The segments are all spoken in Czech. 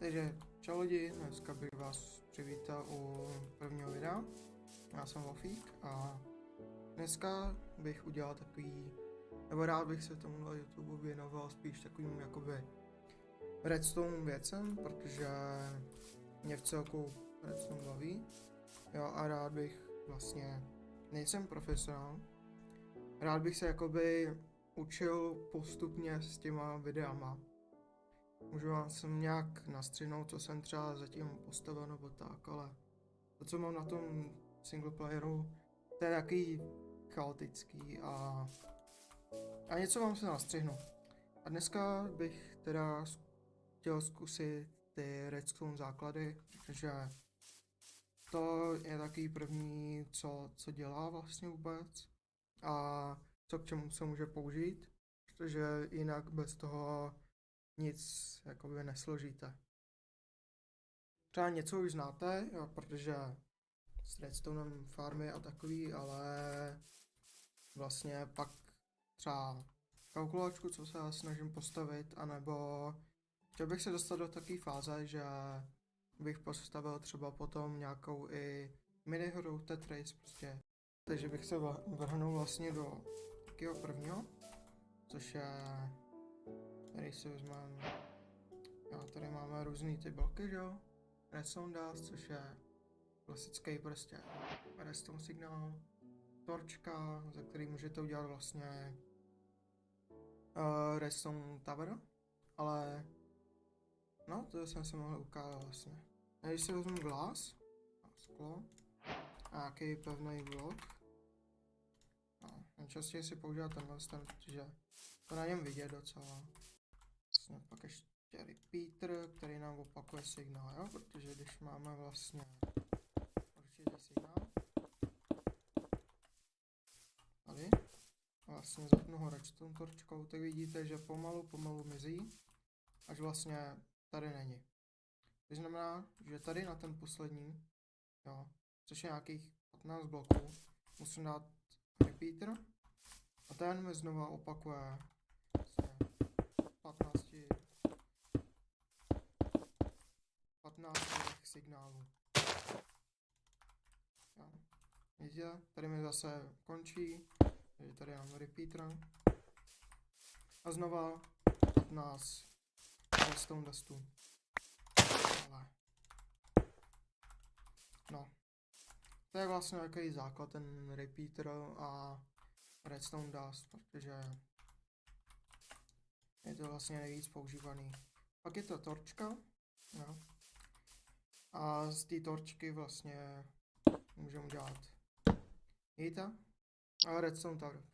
Takže čau lidi, dneska bych vás přivítal u prvního videa. Já jsem Vofík a dneska bych udělal takový, nebo rád bych se tomuhle YouTube věnoval spíš takovým jakoby redstone věcem, protože mě v celku redstone baví. Jo, a rád bych vlastně, nejsem profesionál, rád bych se jakoby učil postupně s těma videama. Můžu vám sem nějak nastřihnout, co jsem třeba zatím postavil nebo tak, ale to, co mám na tom singleplayeru, to je takový chaotický a něco vám se nastřihnu. A dneska bych teda chtěl zkusit ty redstone základy, protože to je takový první, co dělá vlastně vůbec a co k čemu se může použít, protože jinak bez toho nic jakoby nesložíte. Třeba něco už znáte, jo, protože s redstonem farmy a takový, ale vlastně pak třeba kalkulačku, co se já snažím postavit, anebo chtěl bych se dostat do takové fáze, že bych postavil třeba potom nějakou i minihru Tetris prostě. Takže bych se vrhnul vlastně do takého prvního, což je, tady si vezmeme, jo, tady máme různý ty bloky, že jo, redstone dust, což je klasický prostě redstone signál, torčka, za který můžete udělat vlastně redstone tower, ale no, to jsem se mohl ukázat vlastně. A když si vezmu glass, sklo, a nějaký pevný blok, no, nejčastěji si používá tenhle, protože to na něm vidět docela. Vlastně pak ještě repeater, který nám opakuje signál, jo, protože když máme vlastně určitý signál, tady, vlastně zapnu ho redstone torčkou, tak vidíte, že pomalu mizí, až vlastně tady není. To znamená, že tady na ten poslední, jo, což je nějakých 15 bloků, musím dát repeater a ten mi znova opakuje vlastně 15 signálů. Jo. Vidíte, tady mi zase končí, takže tady mám repeater a znova 15 redstone dustů. No, to je vlastně takový základ, ten repeater a redstone dust, protože je to vlastně nejvíc používaný. Pak je to torčka, no. A z té torčky vlastně můžeme udělat jita a redstone tower.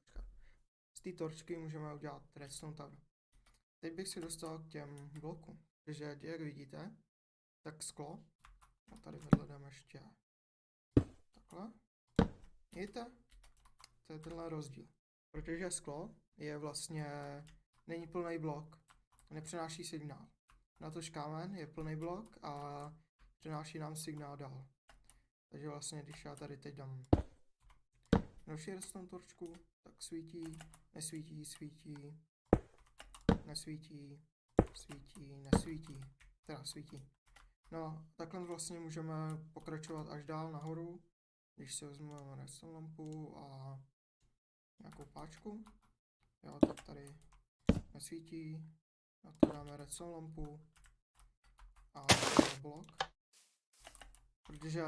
Z té torčky můžeme udělat redstone tower. Teď bych se dostal k těm blokům, takže jak vidíte, tak sklo, a tady vedle dám ještě takhle, vidíte, to je tenhle rozdíl, protože sklo je vlastně, není plný blok, nepřenáší signál, natož kámen je plný blok a přenáší nám signál dál. Takže vlastně, když já tady teď dám další redstone torčku, tak svítí, nesvítí, svítí, nesvítí, svítí, nesvítí, teda svítí. No, takhle vlastně můžeme pokračovat až dál nahoru, když si vezmeme redstone lampu a nějakou páčku, jo, tak tady nesvítí, a to dáme redstone lampu a blok, protože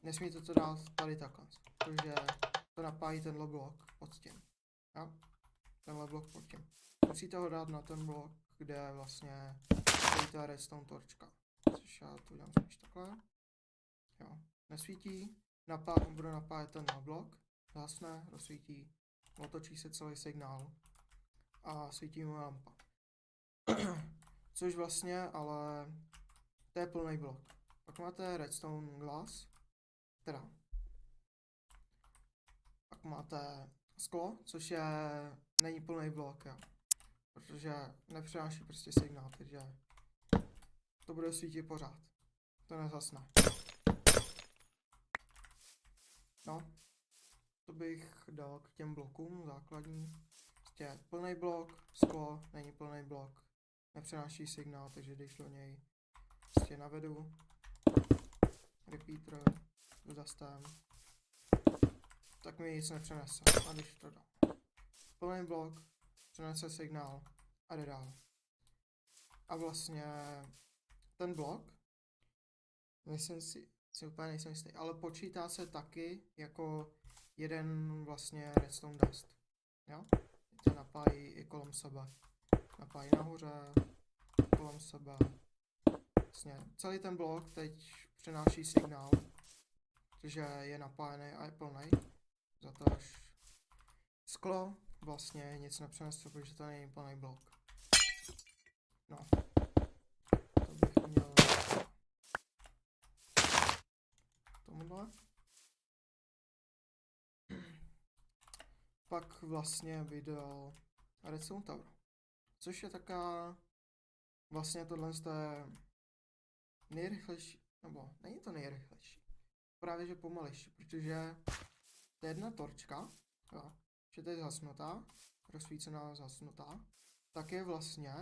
nesmíte to dát tady takhle, protože to napájí tenhle blok pod tím, jo, tenhle blok pod tím. Musíte ho dát na ten blok, kde je vlastně ta redstone torčka, což já to udělám spíš takhle, jo, nesvítí, bude napájet tenhle blok, zhasne, rozsvítí, otočí se celý signál a svítí mu lampa. Což vlastně, ale to je plný blok. Pak máte redstone glass, teda pak máte sklo, což je, není plný blok, jo, protože nepřenáší prostě signál, takže to bude svítit pořád, to nezasne. No, to bych dal k těm blokům základní, prostě plný blok, sklo, není plný blok, nepřenáší signál, takže když do něj prostě navedu repeater zastem, tak mi nic nepřenese. A když to dám plný blok, přenese signál a jde dál. A vlastně ten blok, myslím si úplně nejsem jistý, ale počítá se taky jako jeden vlastně redstone dust. Jo? To napájí i kolem sebe. Napájí nahoře, kolem sebe. Vlastně celý ten blok teď přenáší signál, protože je napájený a je plný. Za to až sklo vlastně nic nepřenese, protože to není plný blok. No. To bych měl tomuhle. Pak vlastně vydal Redstone Tower. Což je taká, vlastně tohle je nejrychlejší, nebo není to nejrychlejší, právě že pomalejší, protože to je jedna torčka, jo, že to je zhasnutá, rozsvícená zhasnutá, tak je vlastně,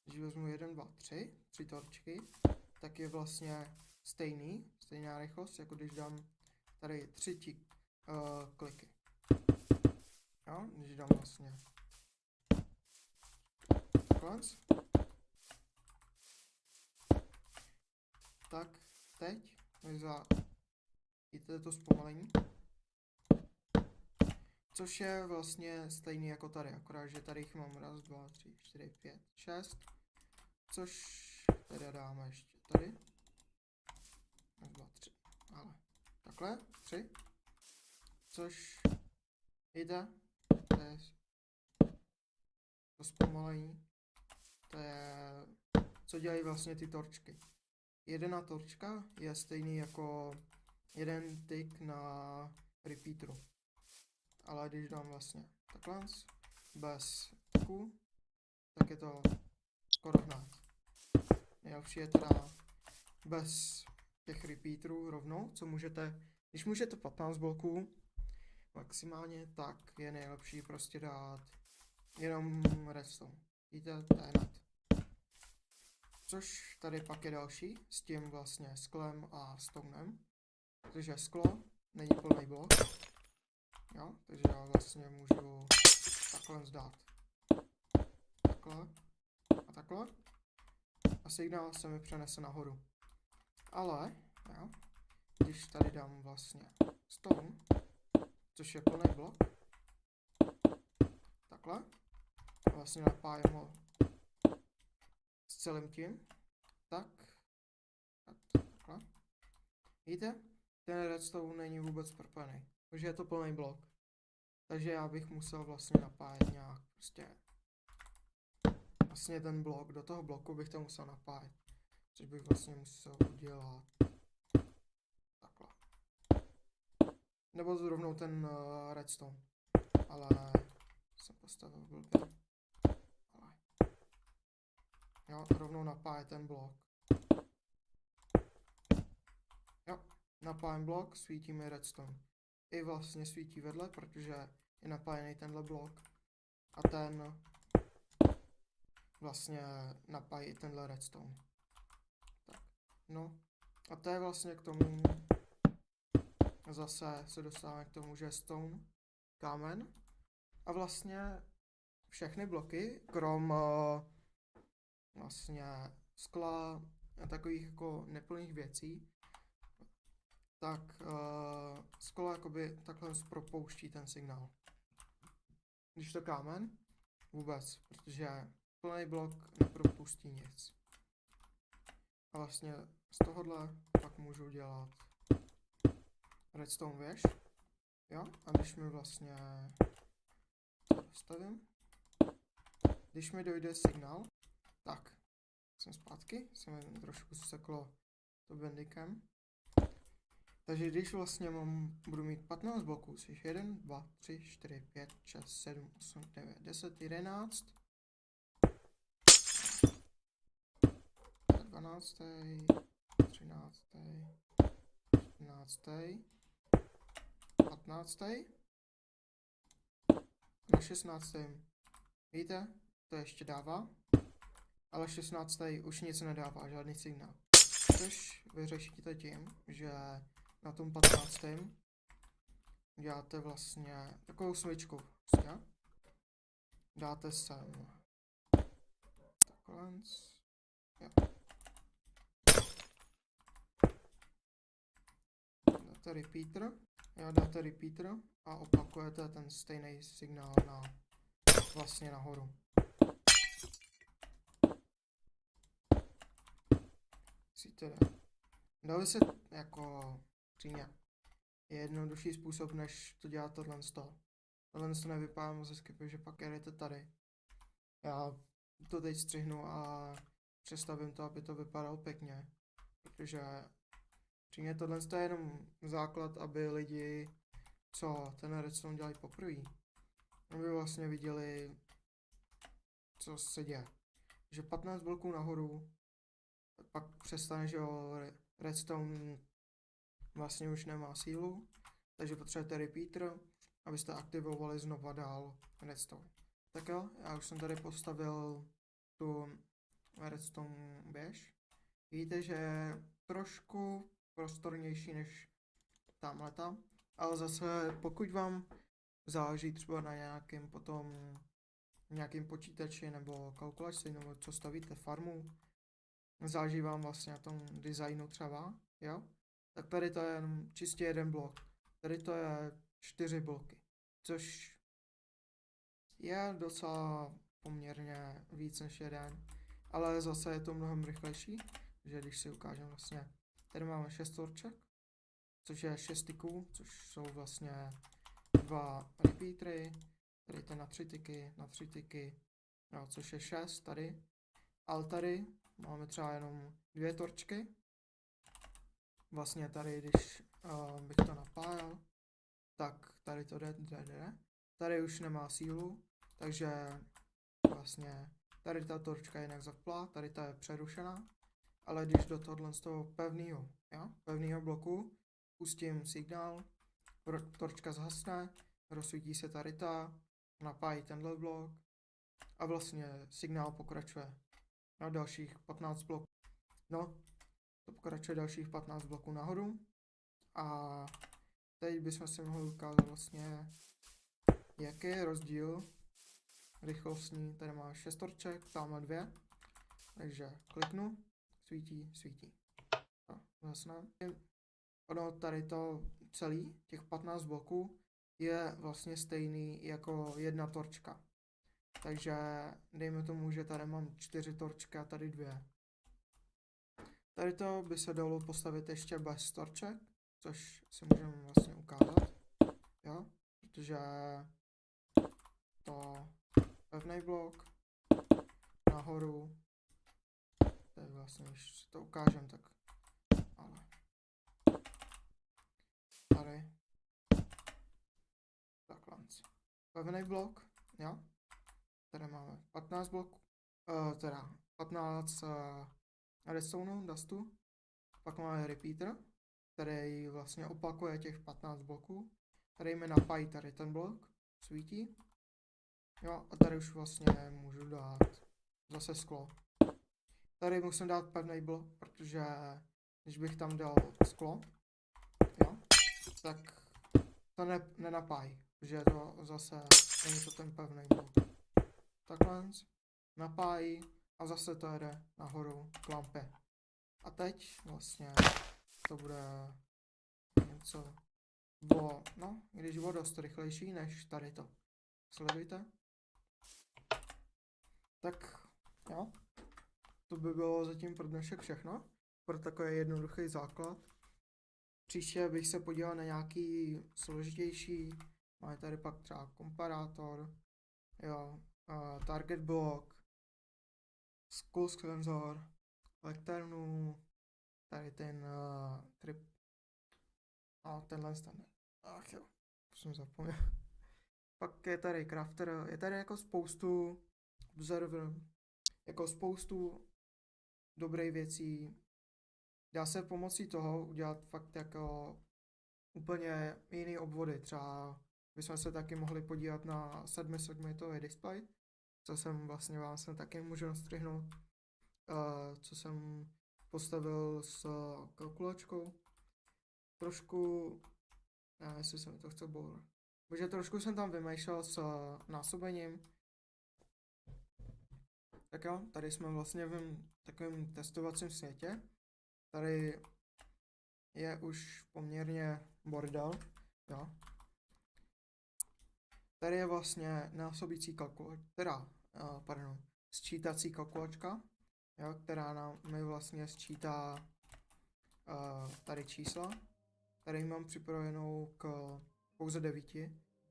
když vezmu 1, 2, 3 torčky, tak je vlastně stejná rychlost, jako když dám tady 3 kliky. Jo, když dám vlastně takhle. Tak teď vidíte to zpomalení, což je vlastně stejný jako tady, akorát, že tady jich mám 1, 2, 3, 4, 5, 6, což teda dáme ještě tady, 1, 2, 3, ale takhle, 3, což jde, to je to zpomalení, to je, co dělají vlastně ty torčky. Jedna torčka je stejný jako jeden tick na repeateru. Ale když dám vlastně takhle, bez tiku, tak je to skoro hned. Nejlepší je teda bez těch repeaterů rovnou, co můžete, když můžete 15 bloků maximálně, tak je nejlepší prostě dát jenom redstone. Vidíte, to je hned. Což tady pak je další, s tím vlastně sklem a stonem. Takže sklo není plný blok. Jo, takže já vlastně můžu takhle vzdát. Takhle a takhle. A signál se mi přenese nahoru. Ale, jo, když tady dám vlastně stone, což je plný blok, takhle, a vlastně napájím ho s celým tím, tak, a takhle. Vidíte? Ten redstone není vůbec propojený, protože je to plný blok. Takže já bych musel vlastně napájet nějak prostě vlastně ten blok, do toho bloku bych to musel napájet. Což bych vlastně musel udělat takhle. Nebo zrovnou ten redstone. Ale jsem postavil blbě. Ale jo, rovnou napájet ten blok. Jo, napájem blok, svítí mi redstone. I vlastně svítí vedle, protože je napájený tenhle blok. A ten vlastně napájí tenhle redstone. Tak, no. A to je vlastně k tomu, zase se dostáváme k tomu, že je stone, kámen. A vlastně všechny bloky, krom vlastně skla a takových jako neplných věcí, tak sklo jakoby takhle propouští ten signál. Když to kámen, vůbec, protože plný blok nepropustí nic. A vlastně z tohohle pak můžu dělat redstone věž. Jo, a když mi vlastně to dostavím, když mi dojde signál, tak jsem zpátky, se mi trošku seklo to bendikem. Takže když vlastně budu mít 15 bloků, což 1, 2, 3, 4, 5, 6, 7, 8, 9, 10, 11, 12, 13, 14, 15, na 16. Víte, to ještě dává. ale 16. už nic nedává, žádný signál. Což vyřešíte tím, že na tom 15. děláte vlastně takovou smyčku. Vlastně. Dáte sem takhle. Jo. Dáte repeater. Dáte repeater a opakujete ten stejný signál na vlastně nahoru. Dali se jako přímě. Je jednodušší způsob, než to dělat tohle. Tohle to nevypadá moc hezky, protože pak jedete tady. Já to teď střihnu a přestavím to, aby to vypadalo pěkně. Protože přímě tohle je jenom základ, aby lidi, co ten redstone dělají poprvé, aby vlastně viděli, co se děje. Že 15 bloků nahoru, pak přestane, že jo, redstone vlastně už nemá sílu, takže potřebujete repeater, abyste aktivovali znova dál redstone. Tak jo, já už jsem tady postavil tu redstone běž. Vidíte, že je trošku prostornější než tamhleta, ale zase pokud vám záleží třeba na nějakým počítači nebo kalkulačci, nebo co stavíte farmu, záleží vám vlastně na tom designu třeba, jo? Tak tady to je jenom čistě jeden blok. Tady to je 4 bloky, což je docela poměrně víc než jeden, ale zase je to mnohem rychlejší, že když si ukážeme vlastně, tady máme 6 torček, což je 6 tyků, což jsou vlastně 2 repeatery, tady to na 3 tyky, no, což je 6 tady, ale tady máme třeba jenom 2 torčky. Vlastně tady, když bych to napájel, tak tady to jde. Tady už nemá sílu, takže vlastně tady ta torčka je jinak zapla, tady ta je přerušená, ale když do tohohle z toho pevného bloku pustím signál, torčka zhasne, rozsvítí se tady ta, napájí tenhle blok a vlastně signál pokračuje na dalších 15 bloků. No, to pokračuje dalších 15 bloků nahoru a teď bychom si mohli ukázat vlastně, jaký je rozdíl rychlostní. Tady má 6 torček, tam má 2, takže kliknu, svítí. No, jasné. Ono tady to celý, těch 15 bloků, je vlastně stejný jako jedna torčka. Takže dejme tomu, že tady mám 4 torčky a tady 2. Tady to by se dalo postavit ještě bez torček, což si můžeme vlastně ukázat, jo, protože to pevný blok nahoru, to je vlastně, když si to ukážem, tak ale tady takhle pevný blok, jo, tady máme 15 bloků, teda 15 redstone dustu, pak máme repeater, který vlastně opakuje těch 15 bloků, tady mi napájí tady ten blok, svítí, jo, a tady už vlastně můžu dát zase sklo. Tady musím dát pevný blok, protože když bych tam dal sklo, jo, tak to nenapájí, protože to zase není to ten pevný blok. Takhle napájí a zase to jede nahoru k lampě. A teď vlastně to bude něco když o dost rychlejší než tady to. Sledujte. Tak jo, to by bylo zatím pro dnešek všechno. Pro takový jednoduchý základ. Příště bych se podíval na nějaký složitější. Máme tady pak třeba komparátor, jo, target block, skull sensor, lekternu, tady ten trip. A tenhle ten. Ach jo, jsem zapomněl. Pak je tady crafter, je tady jako spoustu observer, jako spoustu dobrých věcí. Dá se pomocí toho udělat fakt jako úplně jiný obvody. Třeba bychom se taky mohli podívat na 7segmentový display, co jsem vlastně vám sem taky můžu nastřihnout. co jsem postavil s kalkulačkou. Trošku, nevím, jestli se mi to chce bourat. Takže trošku jsem tam vymýšlel s násobením. Tak jo, tady jsme vlastně v takovém testovacím světě. Tady je už poměrně bordel, jo. Tady je vlastně násobící kalkulačka, sčítací kalkulačka, jo, která mi vlastně sčítá tady čísla. Tady mám připravenou k pouze 9,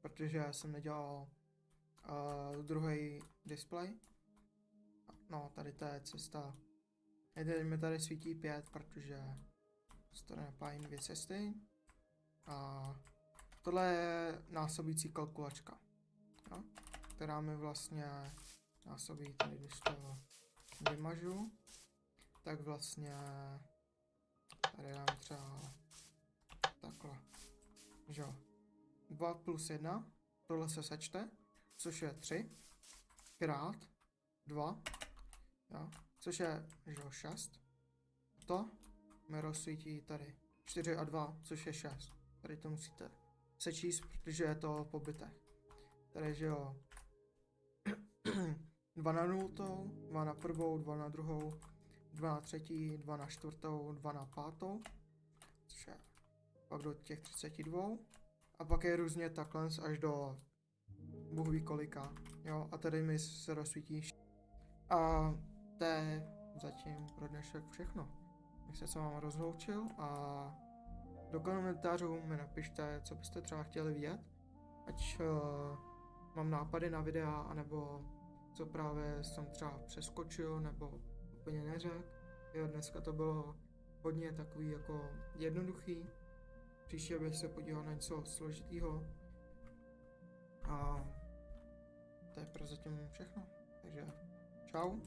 protože jsem nedělal druhý display. No, tady to je cesta. Mi tady svítí 5, protože se to napájí 2 cesty. A tohle je násobící kalkulačka, jo, která mi vlastně násobí, tady když to vymažu, tak vlastně tady dám třeba takhle, že jo, 2 plus 1, tohle se sečte, což je 3, krát 2, jo, což je, že jo, 6, to mi rozsvítí tady 4 a 2, což je 6, tady to musíte sečíst, protože je to po bitech. Tady, že jo, 2 na 0, 2 na prvou, 2 na druhou, 2 na třetí, 2 na čtvrtou, 2 na pátou, což je pak do těch 32. A pak je různě takhle až do Bůh ví kolika, jo, a tady mi se rozsvítí. A to je zatím pro dnešek všechno. Bych se s váma rozloučil a do komentářů mi napište, co byste třeba chtěli vidět, ať mám nápady na videa, anebo co právě jsem třeba přeskočil, nebo úplně neřekl. Jo, dneska to bylo hodně takový jako jednoduchý, příště bych se podíval na něco složitýho. A to je prozatím všechno, takže čau.